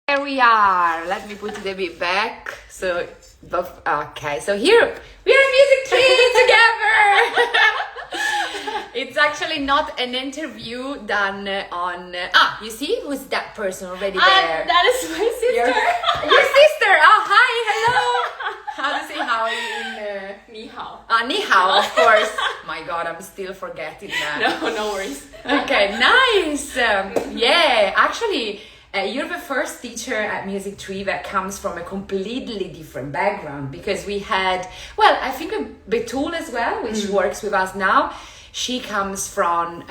Here we are. Let me put it a bit back. So, okay. So here we are in Music Tree together. It's actually not an interview done on. You see, who's that person already there? That is my sister. Your sister. Oh, hi, hello. How to say how in? Ni hao. Ni hao, of course. My God, I'm still forgetting that. No worries. Okay, nice. Yeah, actually. You're the first teacher at Music Tree that comes from a completely different background, because we had, I think Betul as well, which works with us now. She comes from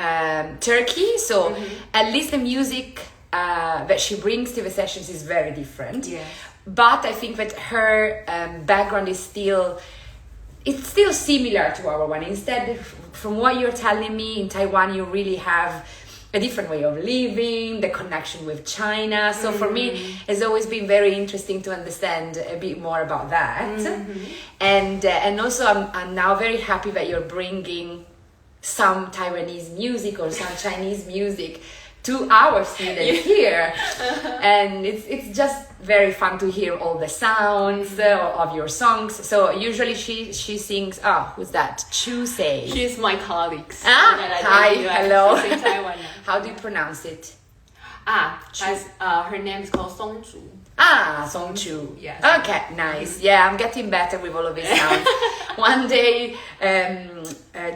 Turkey, so at least the music that she brings to the sessions is very different. Yeah. But I think that her background is still similar to our one. Instead, from what you're telling me, in Taiwan you really have a different way of living, the connection with China. So for me, it's always been very interesting to understand a bit more about that. And also I'm now very happy that you're bringing some Taiwanese music or some Chinese music to our students here. And it's just very fun to hear all the sounds of your songs. So usually she sings, who's that? Chusei. She's my colleague. Hi, hello. She's in Taiwan now. How do you pronounce it? Her name is called Songzhu. Songchu. Yes. Okay, nice. Yeah, I'm getting better with all of these sounds. One day,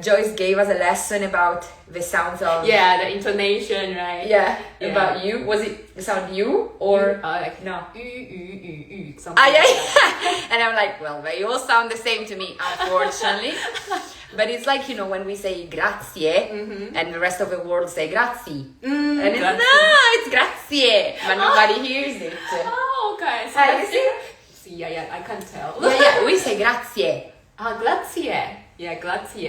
Joyce gave us a lesson about the sounds of... Yeah, the intonation, right? Yeah, about you. Was it the sound you or... no. Something And I'm like, well, they all sound the same to me, unfortunately. But it's like, when we say grazie, and the rest of the world say grazie. And it's grazie, but nobody hears it. Oh, okay. So you see? I can tell. Yeah, we say grazie. Grazie. Yeah, grazie.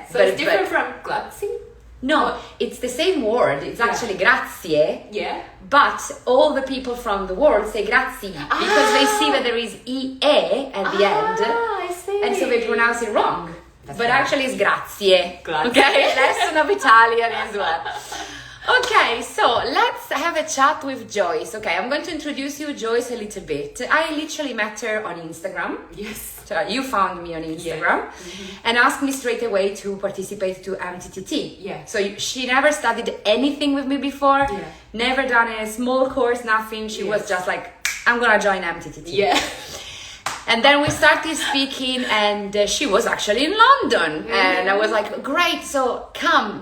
So but it's different from grazie? No, it's the same word. It's actually grazie. Yeah. But all the people from the world say grazie because they see that there is ie at the end. I see. And so they pronounce it wrong. That's but right. Actually it's grazie. Grazie. Okay, lesson of Italian as well. Okay, so let's have a chat with Joyce. Okay, I'm going to introduce you, Joyce, a little bit. I literally met her on Instagram. Yes. So you found me on Instagram and asked me straight away to participate to MTTT. Yeah. So she never studied anything with me before, never done a small course, nothing. She was just like, I'm gonna join MTTT. Yeah. And then we started speaking, and she was actually in London. And I was like, great, so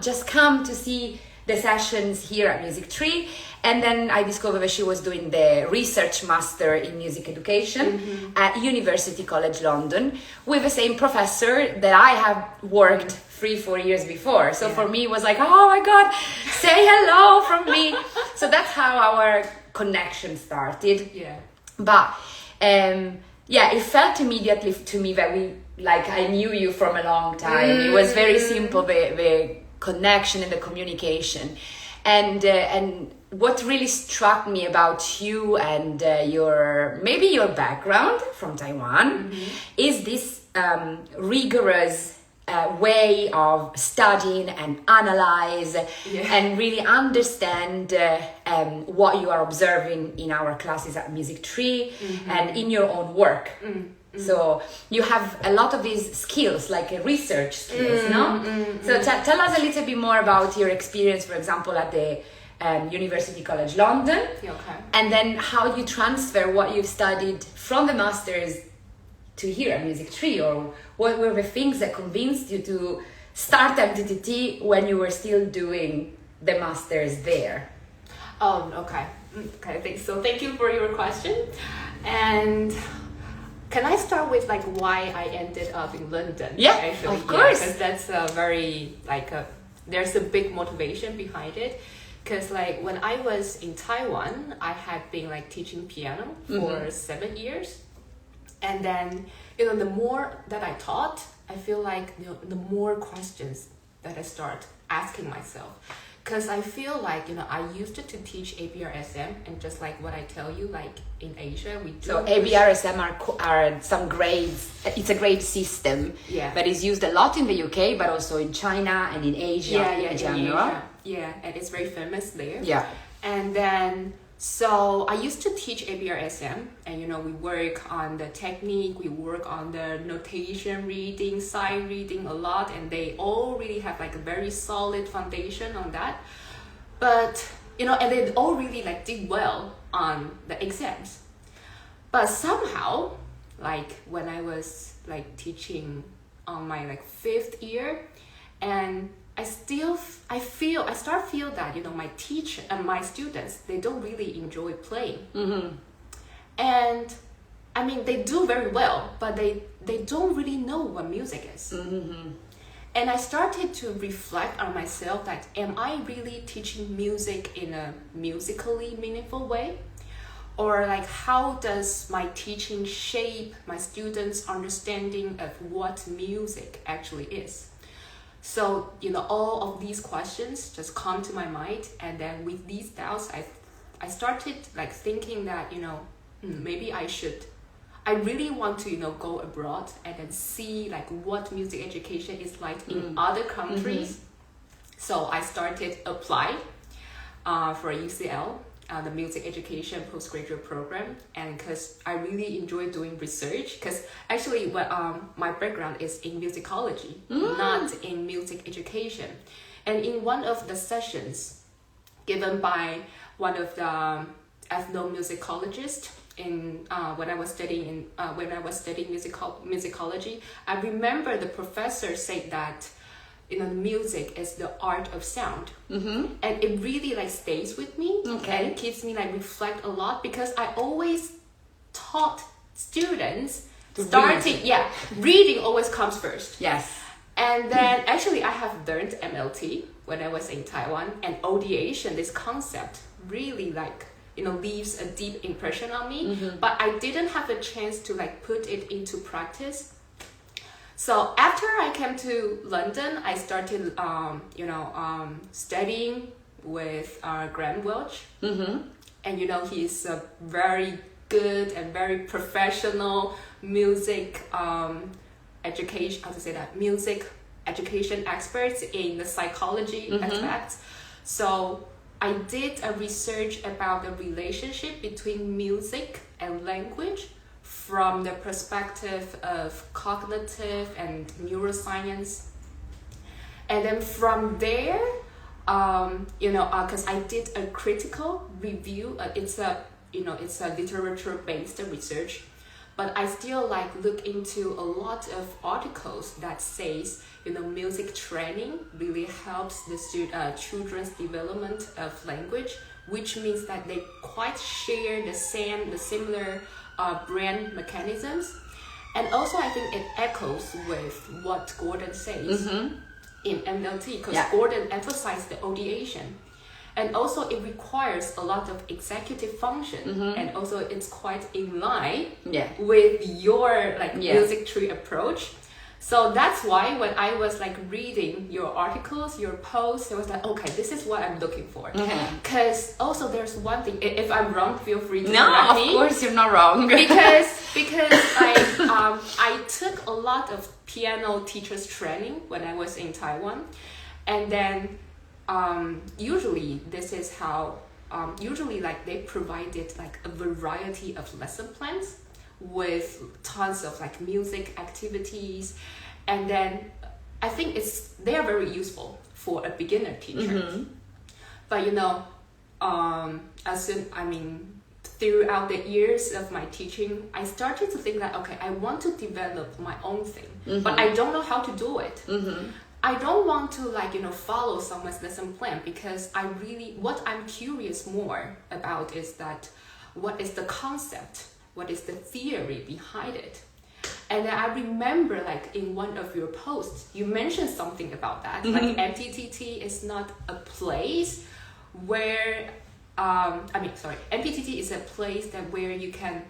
just come to see the sessions here at Music Tree. And then I discovered that she was doing the research master in music education at University College London with the same professor that I have worked 3-4 years before. So for me, it was like, oh my God, say hello from me. So that's how our connection started. Yeah. But it felt immediately to me that I knew you from a long time. It was very simple, the connection and the communication. And what really struck me about you and your background from Taiwan is this rigorous way of studying and analyze and really understand what you are observing in our classes at Music Tree and in your own work. So you have a lot of these skills, like research skills, no? So tell us a little bit more about your experience, for example, at the University College London. Okay. And then how you transfer what you've studied from the masters to here at Music Tree, or what were the things that convinced you to start MTTT when you were still doing the masters there? Oh, okay. Okay, thank you for your question. And can I start with why I ended up in London? Yeah, actually? Of course. Because that's a very there's a big motivation behind it. Because when I was in Taiwan, I had been teaching piano for 7 years. And then, the more that I taught, I feel like, the more questions that I start asking myself. Because I feel like, I used to teach ABRSM, and just like what I tell you, in Asia, we do... So ABRSM are some grades. It's a grade system that is used a lot in the UK, but also in China and in Asia in general. Yeah, and it's very famous there. Yeah. And then... So I used to teach ABRSM, and we work on the technique, we work on the notation reading, sight reading a lot, and they all really have like a very solid foundation on that. But and they all really like did well on the exams. But somehow, like when I was like teaching on my like 5th year, and I start feel that my teacher and my students, they don't really enjoy playing. And I mean, they do very well, but they don't really know what music is. And I started to reflect on myself that, am I really teaching music in a musically meaningful way? Or like, how does my teaching shape my students' understanding of what music actually is? So, all of these questions just come to my mind. And then with these doubts, I started like thinking that, maybe I really want to, go abroad and then see like what music education is like in other countries. So I started apply for UCL, the music education postgraduate program. And because I really enjoy doing research, because actually my background is in musicology, not in music education. And in one of the sessions given by one of the ethnomusicologists when I was studying musicology, I remember the professor said that music is the art of sound, and it really like stays with me. And it keeps me like reflect a lot, because I always taught students reading always comes first. Yes. And then actually I have learned MLT when I was in Taiwan, and audiation, this concept really like leaves a deep impression on me. But I didn't have a chance to like put it into practice. So after I came to London, I started studying with Graham Welch. And he's a very good and very professional music music education experts in the psychology aspects. So I did a research about the relationship between music and language from the perspective of cognitive and neuroscience. And then from there, because I did a critical review, it's a literature-based research, but I still like look into a lot of articles that says music training really helps the children's development of language, which means that they quite share the similar brain mechanisms. And also I think it echoes with what Gordon says in MLT, because Gordon emphasized the audiation. And also it requires a lot of executive function, and also it's quite in line with your music tree approach. So that's why when I was like reading your articles, your posts, I was like, okay, this is what I'm looking for. Because also there's one thing, if I'm wrong, feel free to correct me. No, of course you're not wrong. because I took a lot of piano teachers training when I was in Taiwan. And then usually this is how, like they provided like a variety of lesson plans with tons of like music activities. And then I think they are very useful for a beginner teacher. But throughout the years of my teaching, I started to think that, okay, I want to develop my own thing, but I don't know how to do it. I don't want to follow someone's lesson plan, because what I'm curious more about is that what is the concept? What is the theory behind it? And then I remember in one of your posts, you mentioned something about that. MTTT is not a place where, MTTT is a place where you can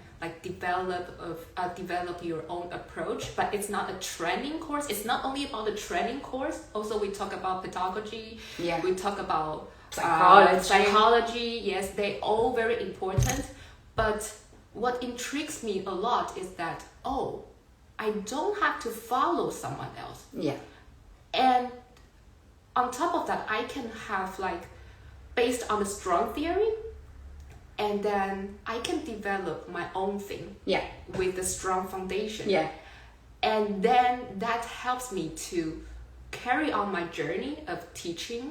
develop your own approach, but it's not a training course. It's not only about the training course. Also, we talk about pedagogy. We talk about psychology. Yes, they all very important. But what intrigues me a lot is that, I don't have to follow someone else. And on top of that, I can have based on a strong theory and then I can develop my own thing with a strong foundation. And then that helps me to carry on my journey of teaching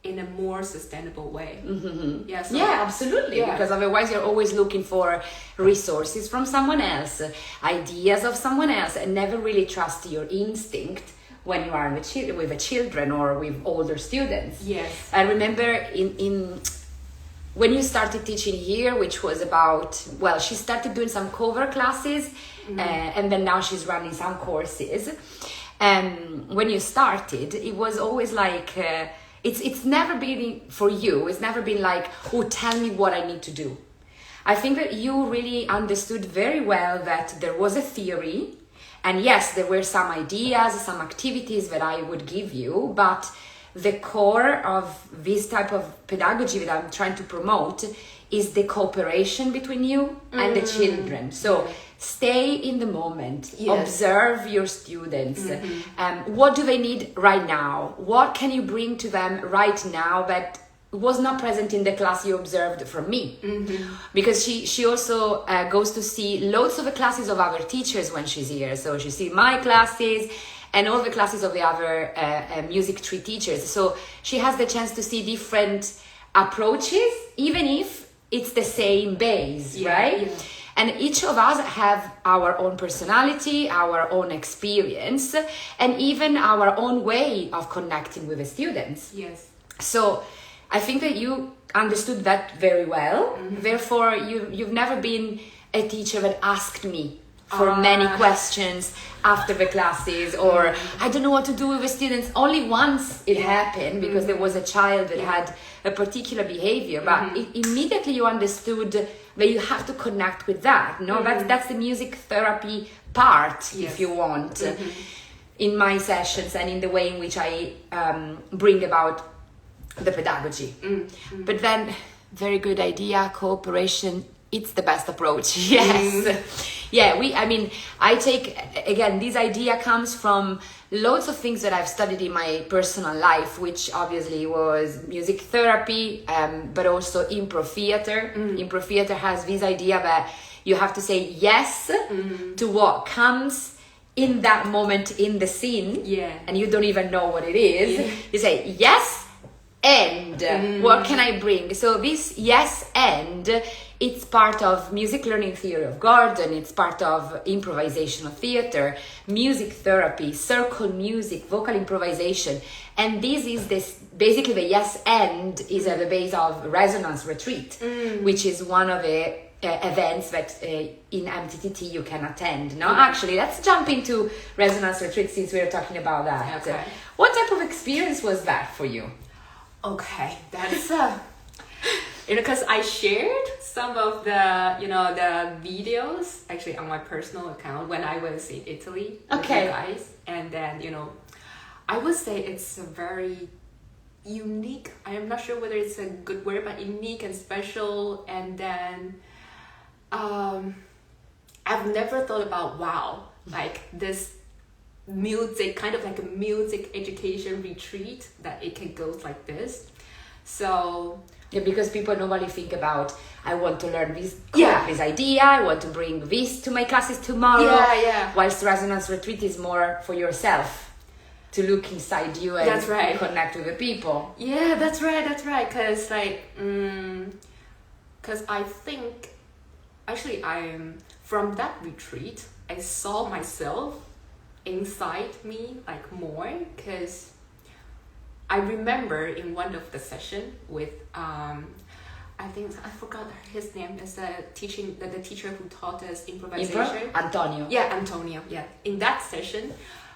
in a more sustainable way. Absolutely. Because otherwise you're always looking for resources from someone else, ideas of someone else, and never really trust your instinct when you are with the children or with older students. I remember in when you started teaching here, which was about, well, she started doing some cover classes, and then now she's running some courses. And when you started, it was always like, it's never been for you, it's never been like, oh, tell me what I need to do. I think that you really understood very well that there was a theory, and yes, there were some ideas, some activities that I would give you, but the core of this type of pedagogy that I'm trying to promote is the cooperation between you and the children. So stay in the moment, observe your students. What do they need right now? What can you bring to them right now that was not present in the class you observed from me? Because she also goes to see loads of the classes of other teachers when she's here. So she sees my classes and all the classes of the other music tree teachers. So she has the chance to see different approaches, even if it's the same base, right? And each of us have our own personality, our own experience, and even our own way of connecting with the students. So I think that you understood that very well. Therefore, you've never been a teacher that asked me for many questions after the classes, or I don't know what to do with the students. Only once it happened, because there was a child that had a particular behavior, but immediately you understood that you have to connect with that. That's the music therapy part, if you want, in my sessions and in the way in which I bring about the pedagogy. But then, very good idea, cooperation, it's the best approach. I take, again, this idea comes from loads of things that I've studied in my personal life, which obviously was music therapy, but also improv theater. Improv theater has this idea that you have to say yes to what comes in that moment in the scene, and you don't even know what it is. You say yes, and what can I bring? So this yes and, it's part of music learning theory of Gordon, it's part of improvisational theater, music therapy, circle music, vocal improvisation. And this is basically the yes and is at the base of Resonance Retreat, which is one of the events that in MTTT you can attend. Now, actually, let's jump into Resonance Retreat since we're talking about that. What type of experience was that for you? Okay, that's because I shared some of the the videos actually on my personal account when I was in Italy with you guys, and then I would say it's a very unique, I am not sure whether it's a good word, but unique and special. And then I've never thought about like this music, kind of like a music education retreat, that it can go like this. So because people normally think about, I want to learn this idea, I want to bring this to my classes tomorrow. Whilst Resonance Retreat is more for yourself, to look inside you and connect with the people. That's right. Because because I think actually from that retreat I saw myself inside me like more, because I remember in one of the session with I forgot his name, is the teacher who taught us improvisation. Antonio. In that session,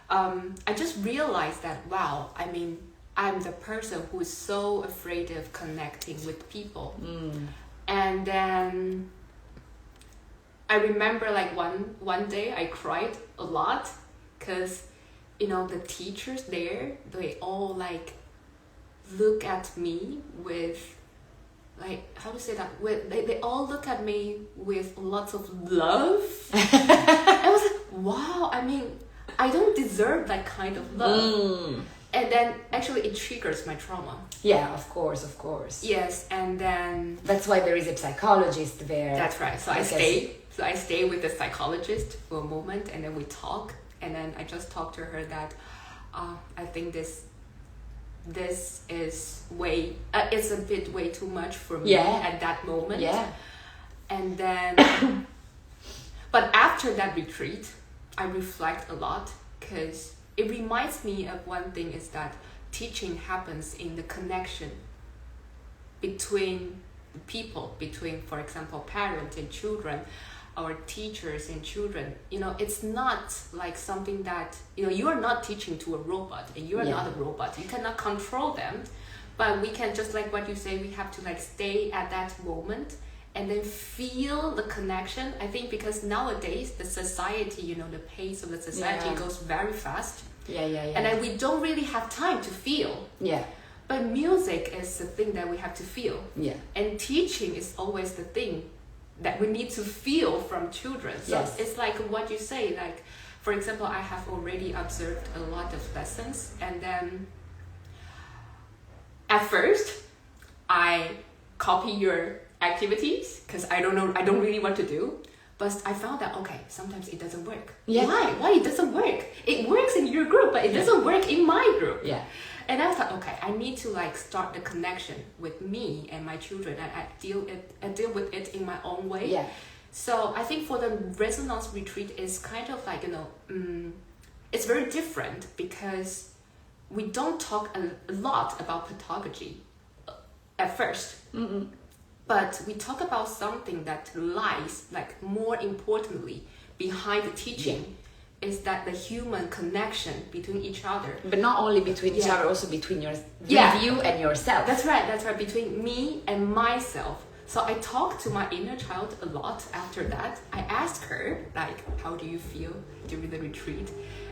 I just realized that I'm the person who is so afraid of connecting with people. And then I remember like one day I cried a lot, because the teachers there, they all like look at me with like, how to say that, they all look at me with lots of love. I was like, wow, I don't deserve that kind of love. And then actually it triggers my trauma. Yeah, of course. Yes, and then that's why there is a psychologist there. That's right. So I stay with the psychologist for a moment, and then we talk, and then I just talk to her that I think this is it's a bit way too much for me at that moment. Yeah. And then but after that retreat, I reflect a lot, because it reminds me of one thing, is that teaching happens in the connection between people, between, for example, parents and children, or teachers and children. It's not like something that, you are not teaching to a robot, and you are not a robot. You cannot control them, but we can, just like what you say, we have to like stay at that moment and then feel the connection. I think because nowadays the society, the pace of the society goes very fast. And then we don't really have time to feel. But music is the thing that we have to feel. And teaching is always the thing that we need to feel from children. So it's like what you say, like, for example, I have already observed a lot of lessons, and then at first I copy your activities because I don't really want to do. But I found that, okay, sometimes it doesn't work. Why it doesn't work? It works in your group, but it doesn't work in my group. And I thought, okay, I need to like start the connection with me and my children, and I deal with it in my own way. So I think for the resonance retreat is kind of like, it's very different, because we don't talk a lot about pedagogy at first. But we talk about something that lies, like, more importantly behind the teaching, is that the human connection between each other. But not only between each other, also between you and yourself. That's right, between me and myself. So I talked to my inner child a lot after that. I asked her, like, how do you feel during the retreat?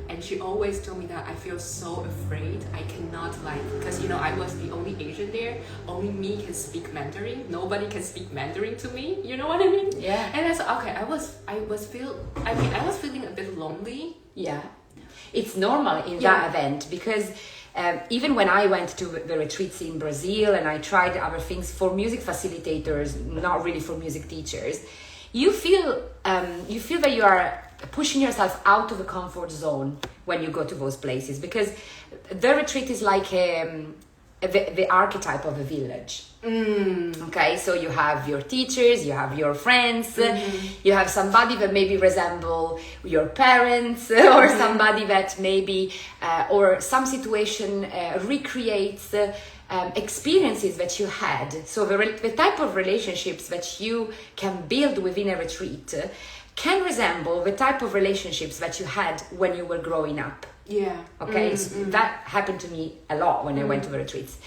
And she always told me that I feel so afraid. I cannot, like, because, I was the only Asian there. Only me can speak Mandarin. Nobody can speak Mandarin to me. You know what I mean? And I said, okay, I was feeling a bit lonely. It's normal in that event, because even when I went to the retreats in Brazil and I tried other things for music facilitators, not really for music teachers, you feel that you are pushing yourself out of the comfort zone when you go to those places, because the retreat is like the archetype of a village. Okay, so you have your teachers, you have your friends, you have somebody that maybe resemble your parents, or somebody that maybe or some situation recreates experiences that you had. So the type of relationships that you can build within a retreat can resemble the type of relationships that you had when you were growing up. Okay, so that happened to me a lot when I went to the retreats.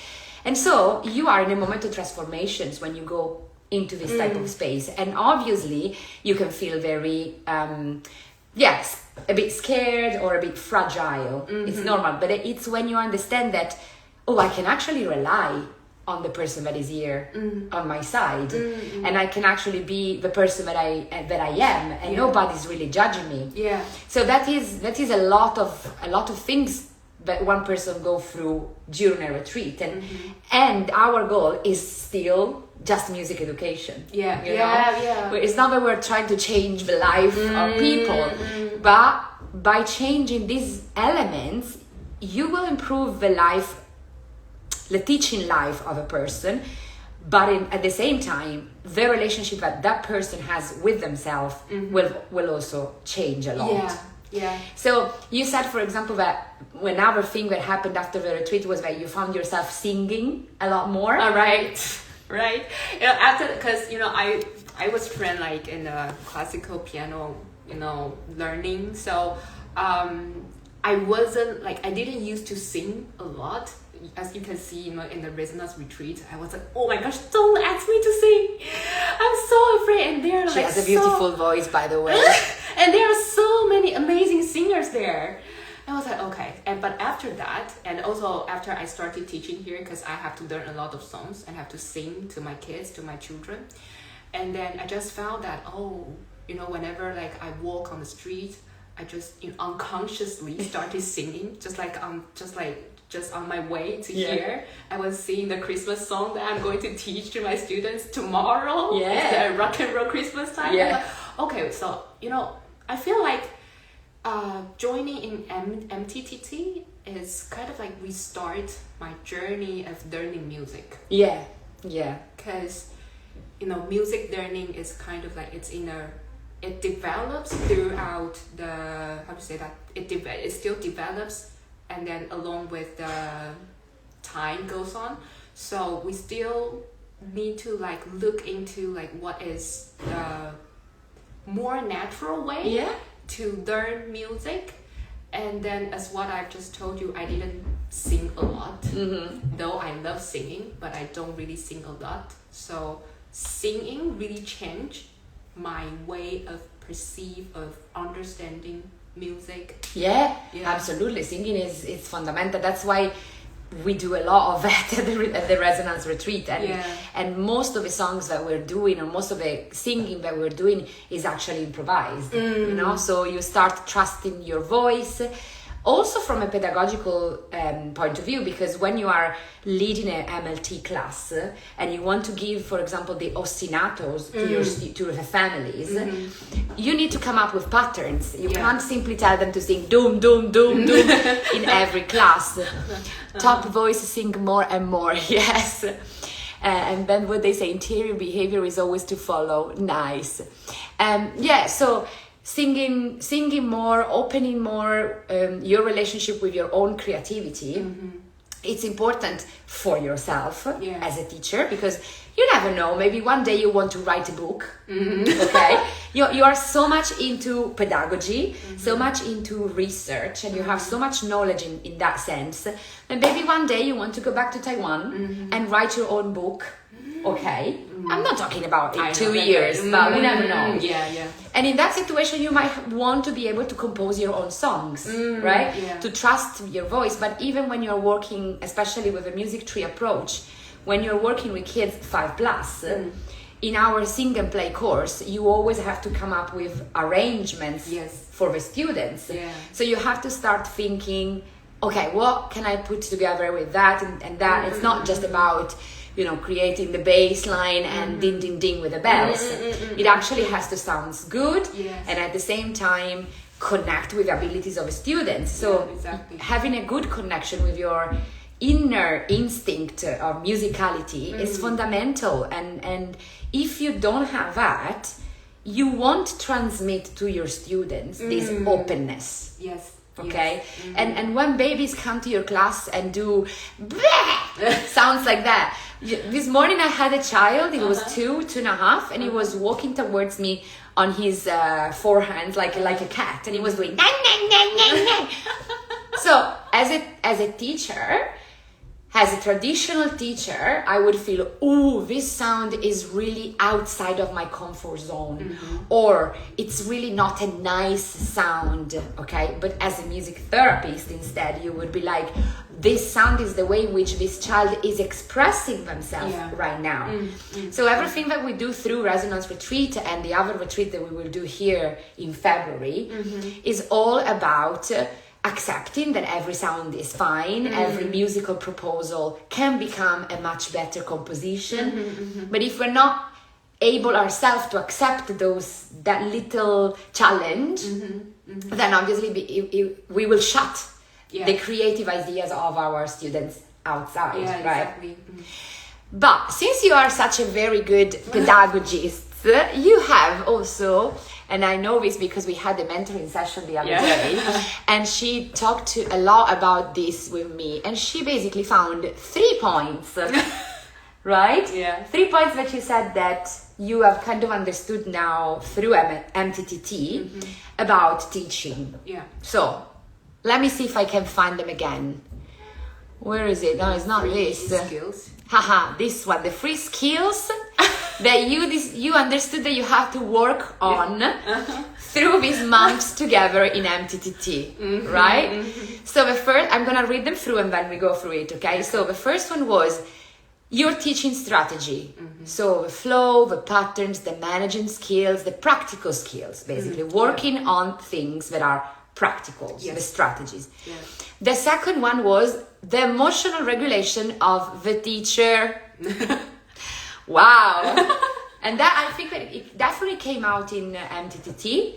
And so you are in a moment of transformations when you go into this type of space, and obviously you can feel very a bit scared or a bit fragile. It's normal, but it's when you understand that, I can actually rely on the person that is here on my side, and I can actually be the person that I am, and nobody's really judging me. So that is a lot of things that one person go through during a retreat, and our goal is still just music education. It's not that we're trying to change the life of people, but by changing these elements, you will improve the teaching life of a person, but at the same time, the relationship that person has with themselves will also change a lot. So you said, for example, that another thing that happened after the retreat was that you found yourself singing a lot more. Right. After, because I was trained like in a classical piano, learning. So I wasn't like, I didn't used to sing a lot. As you can see, in the resonance retreat, I was like, oh my gosh, don't ask me to sing. I'm so afraid. And there, she has a beautiful voice, by the way. And there are so many amazing singers there. I was like, okay. But after that, and also after I started teaching here, because I have to learn a lot of songs and have to sing to my kids, to my children. And then I just found that, whenever like I walk on the street, I just unconsciously started singing, just like just on my way to here, I was singing the Christmas song that I'm going to teach to my students tomorrow. It's the rock and roll Christmas time. Like, okay, so I feel like joining in MTTT is kind of like restart my journey of learning music. Because music learning is kind of like it develops throughout the, how to say that, it still develops, and then along with the time goes on, so we still need to like look into like what is the more natural way to learn music. And then, as what I've just told you, I didn't sing a lot, though I love singing, but I don't really sing a lot. So singing really changed my way of understanding music. Absolutely. Singing is fundamental. That's why we do a lot of that at the Resonance Retreat, and most of the songs that we're doing, or most of the singing that we're doing, is actually improvised. So you start trusting your voice, also from a pedagogical point of view, because when you are leading an MLT class and you want to give, for example, the ostinatos to the families, you need to come up with patterns. You can't simply tell them to sing doom, doom, doom, doom in every class. Top voice, sing more and more, and then what they say, interior behavior is always to follow. Nice. So singing more, opening more your relationship with your own creativity. It's important for yourself as a teacher, because you never know, maybe one day you want to write a book. Okay, you are so much into pedagogy, so much into research, and you have so much knowledge in that sense, and maybe one day you want to go back to Taiwan and write your own book. Okay, I'm not talking about in 2 years, but we never know. And in that situation, you might want to be able to compose your own songs, right? To trust your voice. But even when you're working, especially with a music tree approach, when you're working with kids 5+, in our sing and play course, you always have to come up with arrangements for the students. So you have to start thinking, okay, what can I put together with that and that? It's not just about creating the bass line and ding, ding, ding with the bells. It actually has to sound good, and at the same time connect with the abilities of the students. So having a good connection with your inner instinct of musicality is fundamental. And if you don't have that, you won't transmit to your students this openness. Okay, and when babies come to your class and do sounds like that. This morning I had a child. He was 2.5, and he was walking towards me on his forehands like a cat, and he was doing nang, nang, nang, nang, nang. So as a teacher, as a traditional teacher, I would feel, this sound is really outside of my comfort zone, or it's really not a nice sound, okay? But as a music therapist, instead, you would be like, this sound is the way in which this child is expressing themselves right now. So everything that we do through Resonance Retreat and the other retreat that we will do here in February is all about accepting that every sound is fine, every musical proposal can become a much better composition. But if we're not able ourselves to accept that little challenge, then obviously we will shut the creative ideas of our students outside, right? But since you are such a very good pedagogist, you have also, and I know this because we had a mentoring session the other day, and she talked a lot about this with me, and she basically found 3 points, right? 3 points that you said that you have kind of understood now through MTTT about teaching. So let me see if I can find them again. Where is it? No, it's not this. Skills. This one, the 3 skills that you understood that you have to work on through these months together in MTTT, right? So the first, I'm gonna read them through and then we go through it, okay? So the first one was your teaching strategy. So the flow, the patterns, the managing skills, the practical skills, basically working on things that are practicals, Yes. the strategies. Yeah. The second one was the emotional regulation of the teacher. Wow. And that, I think that it definitely came out in MTTT,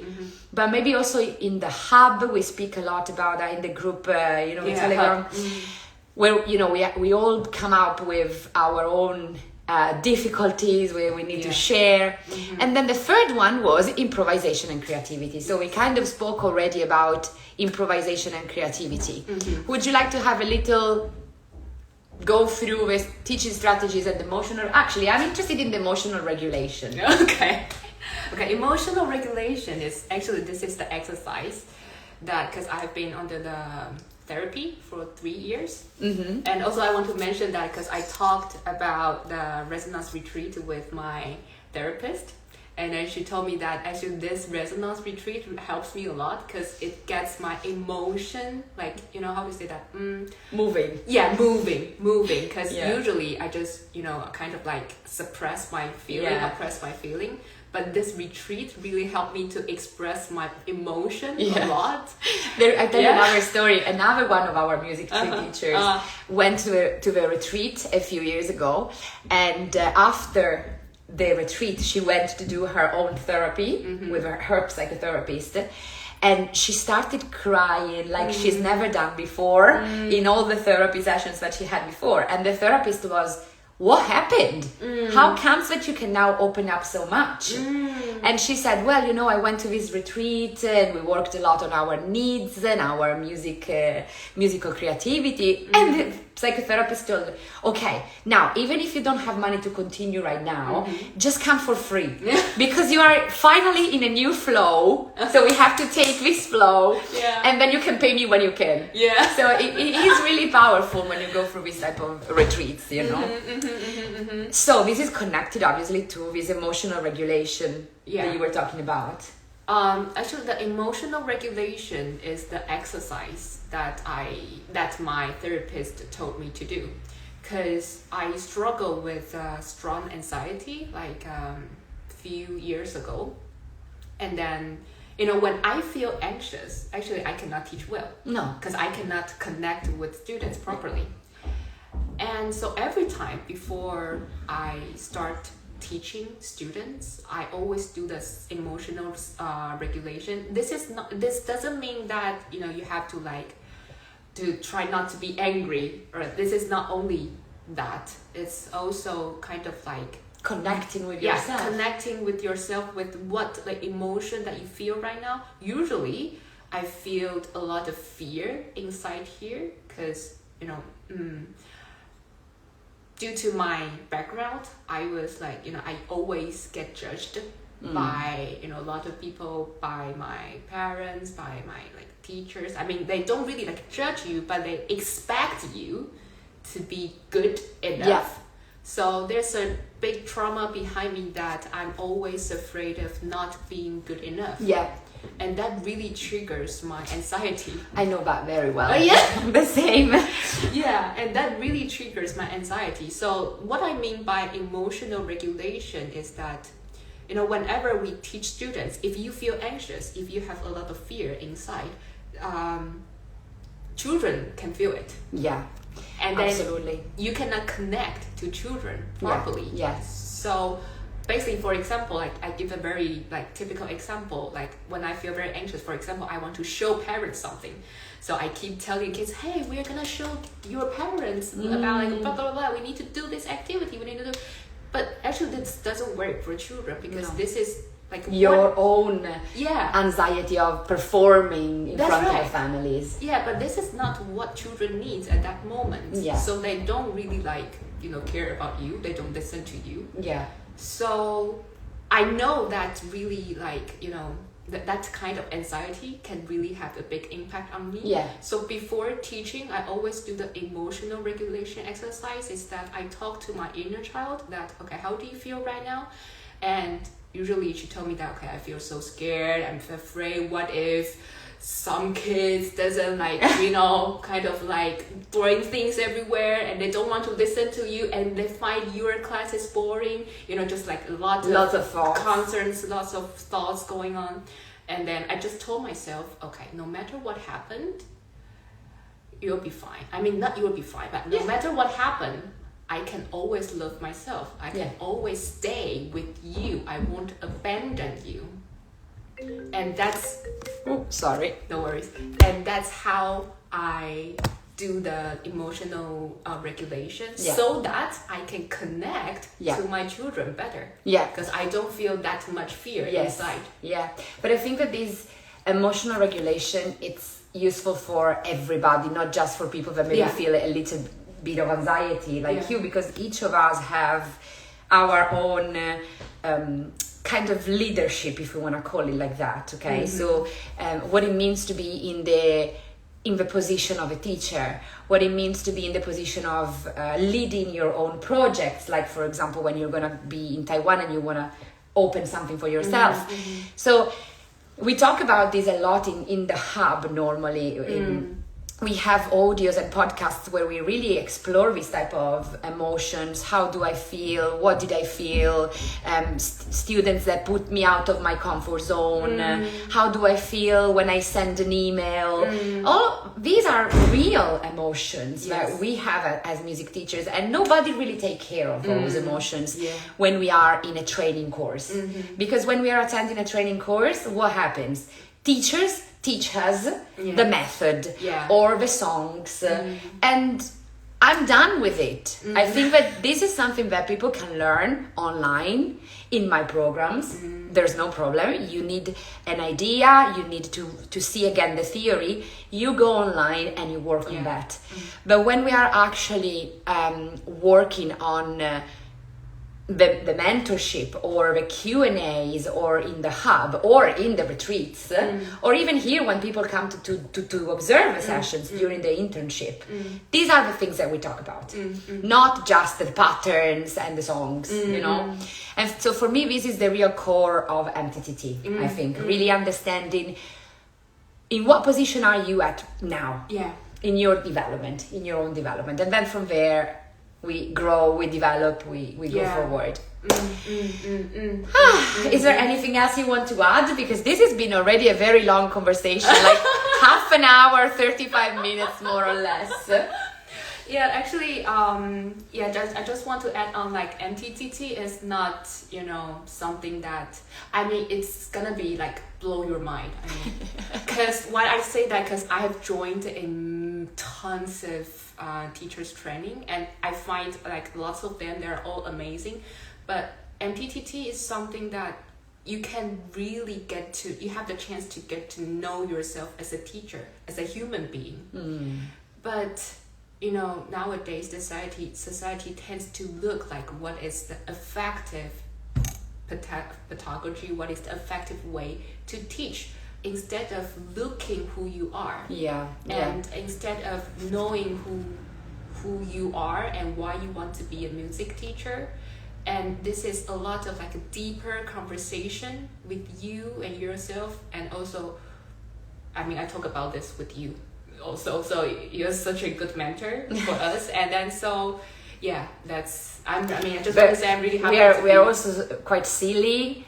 but maybe also in the hub. We speak a lot about that in the group, Telegram, where, we all come up with our own difficulties where we need to share. And then the third one was improvisation and creativity. So we kind of spoke already about improvisation and creativity. Would you like to have a little go through with teaching strategies and emotional? Actually, I'm interested in the emotional regulation. Okay, emotional regulation is actually, this is the exercise that, because I've been under the therapy for 3 years. And also I want to mention that because I talked about the resonance retreat with my therapist, and then she told me that actually this resonance retreat helps me a lot because it gets my emotion, like, how to say that? Moving. Yeah, moving. Because usually I just, kind of like suppress my feeling. But this retreat really helped me to express my emotion a lot. I tell you another story. Another one of our music teachers went to the retreat a few years ago, and after the retreat, she went to do her own therapy with her psychotherapist, and she started crying like she's never done before in all the therapy sessions that she had before. And the therapist was, what happened? How comes that you can now open up so much? And she said, well, I went to this retreat and we worked a lot on our needs and our musical creativity. And the psychotherapist told her, okay, now, even if you don't have money to continue right now, just come for free. Because you are finally in a new flow. So we have to take this flow and then you can pay me when you can. Yeah. So it is really powerful when you go through this type of retreats, So this is connected obviously to this emotional regulation that you were talking about. Actually, the emotional regulation is the exercise that my therapist told me to do, because I struggle with strong anxiety like few years ago, and then when I feel anxious, actually I cannot teach well. No, because I cannot connect with students properly. And so every time before I start teaching students, I always do this emotional regulation. This doesn't mean that you have to to try not to be angry, or this is not only that. It's also kind of like connecting with yourself. Connecting with yourself, with what emotion that you feel right now. Usually, I feel a lot of fear inside here because due to my background, I was I always get judged by, a lot of people, by my parents, by my teachers. I mean, they don't really judge you, but they expect you to be good enough. Yeah. So there's a big trauma behind me that I'm always afraid of not being good enough. Yeah. And that really triggers my anxiety. I know that very well. Oh, yeah? The same. Yeah, and that really triggers my anxiety. So what I mean by emotional regulation is that, whenever we teach students, if you feel anxious, if you have a lot of fear inside, children can feel it. Yeah, and then absolutely. You cannot connect to children properly. Yeah. Yes. So basically, for example, I give a very typical example. When I feel very anxious, for example, I want to show parents something. So I keep telling kids, hey, we're gonna show your parents about blah, blah, blah. We need to do this activity. We need to do. But actually, this doesn't work for children because this is your own anxiety of performing in front of the families. Yeah, but this is not what children need at that moment. Yeah. So they don't really care about you. They don't listen to you. Yeah. So I know that really that kind of anxiety can really have a big impact on me. Yeah. So before teaching, I always do the emotional regulation exercise. Is that I talk to my inner child that, okay, how do you feel right now? And usually she told me that, okay, I feel so scared. I'm afraid. What if some kids doesn't kind of throwing things everywhere and they don't want to listen to you and they find your class is boring, just lots of thoughts. concerns, lots of thoughts going on. And then I just told myself, okay, no matter what happened, you'll be fine. I mean, not you'll be fine, but no matter what happened, I can always love myself. I can always stay with you. I won't abandon you. And that's... sorry. No worries. And that's how I do the emotional regulation so that I can connect to my children better. Yeah. Because I don't feel that much fear inside. Yeah. But I think that this emotional regulation, it's useful for everybody, not just for people that maybe feel a little bit of anxiety like you, because each of us have our own kind of leadership, if we want to call it like that. Okay. So what it means to be in the position of a teacher, what it means to be in the position of leading your own projects, like for example when you're going to be in Taiwan and you want to open something for yourself. So we talk about this a lot in the hub normally. We have audios and podcasts where we really explore this type of emotions. How do I feel? What did I feel? Students that put me out of my comfort zone. How do I feel when I send an email? All these are real emotions that we have as music teachers, and nobody really take care of those emotions when we are in a training course. Because when we are attending a training course, what happens? Teachers teach us the method or the songs, and I'm done with it. I think that this is something that people can learn online in my programs. There's no problem. You need an idea, you need to see again the theory, you go online and you work on that. But when we are actually working on the mentorship or the Q&As or in the hub or in the retreats or even here when people come to observe the sessions during the internship, these are the things that we talk about, not just the patterns and the songs, you know. And so for me this is the real core of MTTT. I think really understanding in what position are you at now in your development, in your own development, and then from there we grow, we develop, we go forward. Is there anything else you want to add? Because this has been already a very long conversation, like half an hour, 35 minutes more or less. Yeah, actually, I just want to add on, like, MTTT is not, you know, something that, I mean, it's gonna be like blow your mind. I mean, because why I say that, because I have joined in tons of teachers training, and I find like lots of them, they're all amazing, but MTTT is something that you can really you have the chance to get to know yourself as a teacher, as a human being. But you know, nowadays society tends to look like what is the effective pedagogy, what is the effective way to teach, instead of looking who you are. And instead of knowing who you are and why you want to be a music teacher. And this is a lot of like a deeper conversation with you and yourself. And also, I mean, I talk about this with you also, so you're such a good mentor for us. And then so yeah, I just want to say I'm really happy. We are also quite silly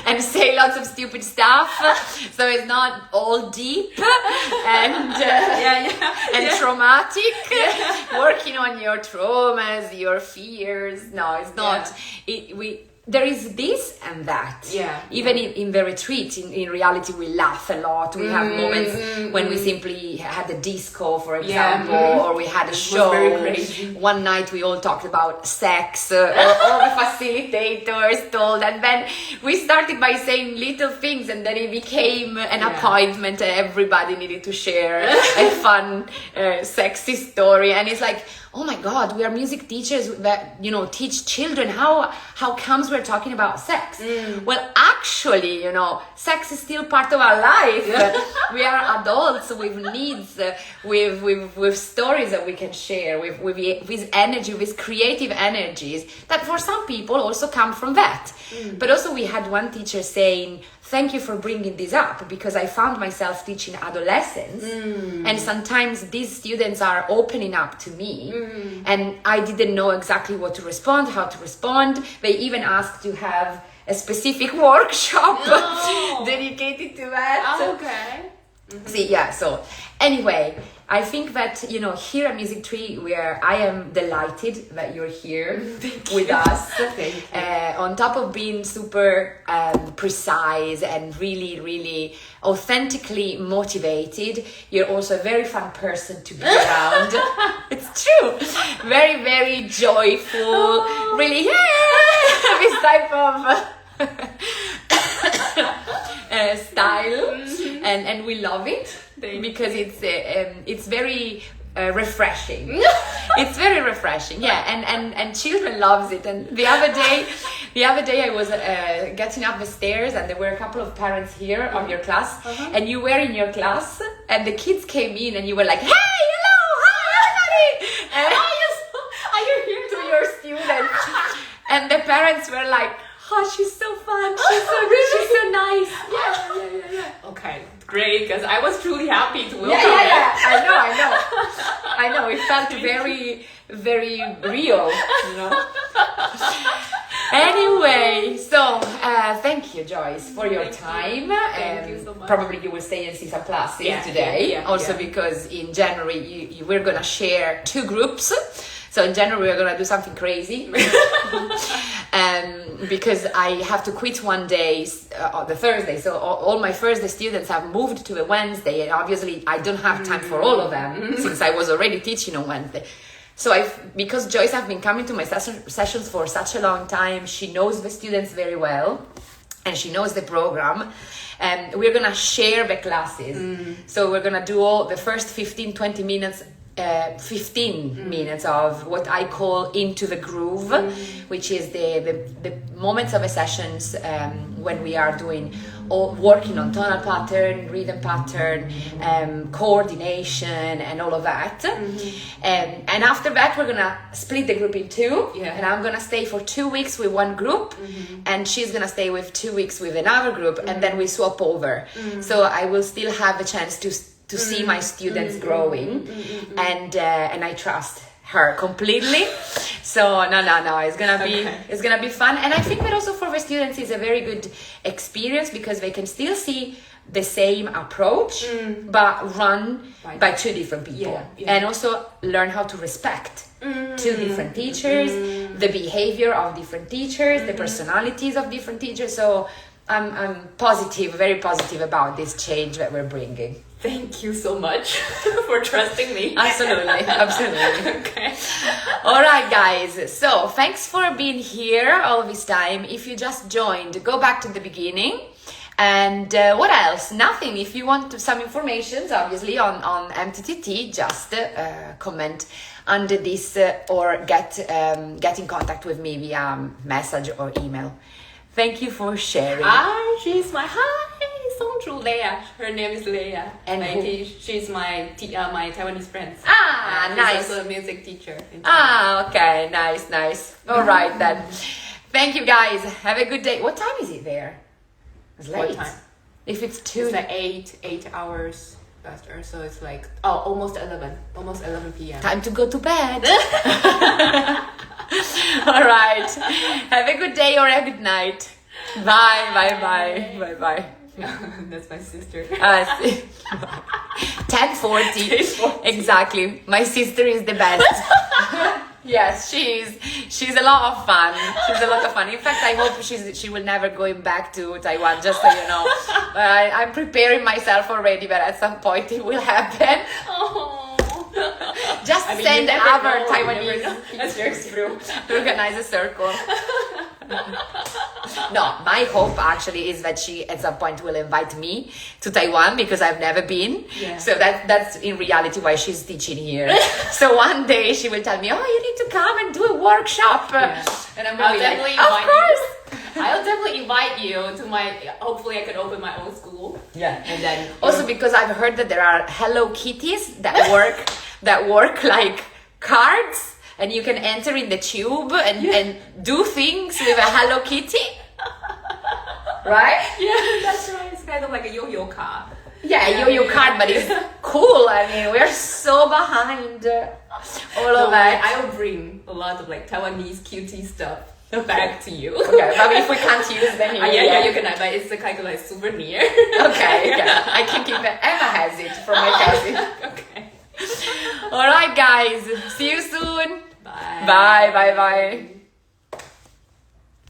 and say lots of stupid stuff, so it's not all deep and traumatic. Working on your traumas, your fears. No, it's not. There is this and that. Even in the retreat, in reality, we laugh a lot. We have moments when we simply had a disco, for example, or we had a show. Very crazy. One night we all talked about sex, or the facilitators told, and then we started by saying little things, and then it became an appointment, and everybody needed to share a fun, sexy story. And it's like, oh my God, we are music teachers that, you know, teach children. How comes we're talking about sex? Well, actually, you know, sex is still part of our life. We are adults with needs, with stories that we can share, with energy, with creative energies that for some people also come from that. But also we had one teacher saying, thank you for bringing this up, because I found myself teaching adolescents and sometimes these students are opening up to me and I didn't know exactly what to respond, how to respond. They even asked to have a specific workshop Oh. dedicated to that. Oh, okay. See, yeah, so anyway, I think that, you know, here at Music Tree, where I am delighted that you're here with us. Thank you. On top of being super precise and really, really authentically motivated, you're also a very fun person to be around. It's true. Very, very joyful, really, yeah, this type of style, and we love it because it's very refreshing. It's very refreshing, yeah, and children loves it. And the other day I was getting up the stairs, and there were a couple of parents here of your class, and you were in your class, and the kids came in, and you were like, "Hey, hello, hi, everybody!" And Are you here to your students, and the parents were like, "Oh, she's so fun. She's so nice." Yeah. Okay, great, because I was truly happy to welcome Yeah. I know. It felt very, very real, you know. Anyway, so thank you, Joyce, for your time. Thank you so much. Probably you will stay and see some classes today. Also because in January you we're gonna share 2 groups. So in January we're gonna do something crazy. Because I have to quit one day, the Thursday. So all my Thursday students have moved to a Wednesday, and obviously I don't have time for all of them since I was already teaching on Wednesday. So because Joyce have been coming to my sessions for such a long time, she knows the students very well, and she knows the program. And we're gonna share the classes. So we're gonna do all the first 15-20 minutes. 15 minutes of what I call into the groove, which is the moments of the sessions when we are working on tonal pattern, rhythm pattern, coordination, and all of that. And after that, we're gonna split the group in 2, and I'm gonna stay for 2 weeks with one group, and she's gonna stay with 2 weeks with another group, and then we swap over. So I will still have a chance to see my students growing, and I trust her completely. So no, it's gonna be fun, and I think that also for the students is a very good experience because they can still see the same approach, but run by 2 different people, and also learn how to respect 2 different teachers, the behavior of different teachers, the personalities of different teachers. So I'm positive, very positive about this change that we're bringing. Thank you so much for trusting me. Absolutely. Okay. All right, guys. So thanks for being here all this time. If you just joined, go back to the beginning. And what else? Nothing. If you want some information, obviously, on MTTT, just comment under this or get in contact with me via message or email. Thank you for sharing. She's my Leia. Her name is Leia, and she's my Taiwanese friend. Nice. She's also a music teacher. Okay, nice. All right then. Thank you, guys. Have a good day. What time is it there? It's late. What time? If it's 2, it's like 8 hours faster, so it's like almost 11 p.m. Time to go to bed. All right. Have a good day or a good night. Bye. That's my sister. 10:40. Exactly. My sister is the best. Yes, she's a lot of fun. In fact, I hope she will never going back to Taiwan, just so you know. I'm preparing myself already, but at some point it will happen. Just send other Taiwanese teachers through to organize a circle. No, my hope actually is that she at some point will invite me to Taiwan because I've never been. So that's in reality why she's teaching here. So one day she will tell me, "Oh, you need to come and do a workshop." And I'm really like, "Of course." I'll definitely invite you to hopefully I can open my own school. And then also because I've heard that there are Hello Kitties that work like cards. And you can enter in the tube and do things with a Hello Kitty. Right? Yeah, that's right. It's kind of like a yo-yo card. Yo-yo card, but it's cool. I mean, we're so behind all of that. I will bring a lot of Taiwanese cutie stuff. back to you. Okay, but if we can't use them here, yeah, you can. But it's a kind of like souvenir. Okay, I can keep it. Emma has it from my cousin. Okay. All right, guys. See you soon. Bye. Bye.